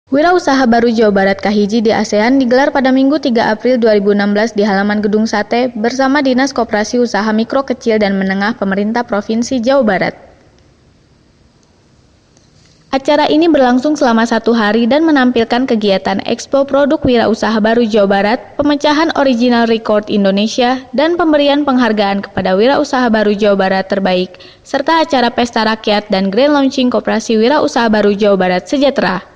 Wirausaha Baru Jawa Barat Kahiji di ASEAN digelar pada Minggu 3 April 2016 di halaman Gedung Sate bersama Dinas Koperasi Usaha Mikro Kecil dan Menengah Pemerintah Provinsi Jawa Barat. Acara ini berlangsung selama 1 hari dan menampilkan kegiatan Expo Produk Wirausaha Baru Jawa Barat, pemecahan original record Indonesia, dan pemberian penghargaan kepada Wirausaha Baru Jawa Barat terbaik, serta acara pesta rakyat dan grand launching Koperasi Wirausaha Baru Jawa Barat Sejahtera.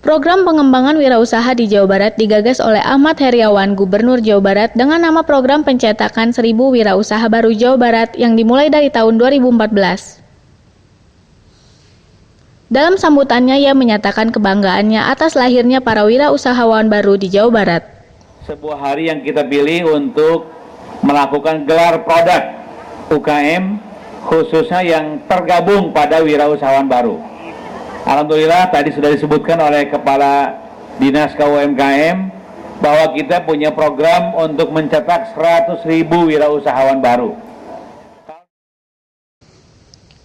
Program pengembangan wirausaha di Jawa Barat digagas oleh Ahmad Heriawan, Gubernur Jawa Barat, dengan nama program pencetakan 1000 Wirausaha Baru Jawa Barat yang dimulai dari tahun 2014. Dalam sambutannya, ia menyatakan kebanggaannya atas lahirnya para wirausahawan baru di Jawa Barat. Sebuah hari yang kita pilih untuk melakukan gelar produk UKM, khususnya yang tergabung pada wirausahawan baru. Alhamdulillah tadi sudah disebutkan oleh Kepala Dinas KUMKM bahwa kita punya program untuk mencetak 100.000 wirausahawan baru.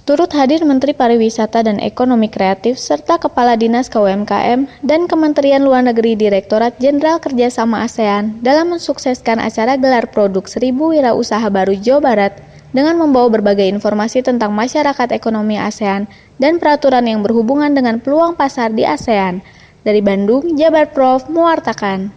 Turut hadir Menteri Pariwisata dan Ekonomi Kreatif serta Kepala Dinas KUMKM dan Kementerian Luar Negeri Direktorat Jenderal Kerjasama ASEAN dalam mensukseskan acara gelar produk 1000 Wirausaha Baru Jawa Barat dengan membawa berbagai informasi tentang masyarakat ekonomi ASEAN dan peraturan yang berhubungan dengan peluang pasar di ASEAN. Dari Bandung, Jabar Prof. mewartakan.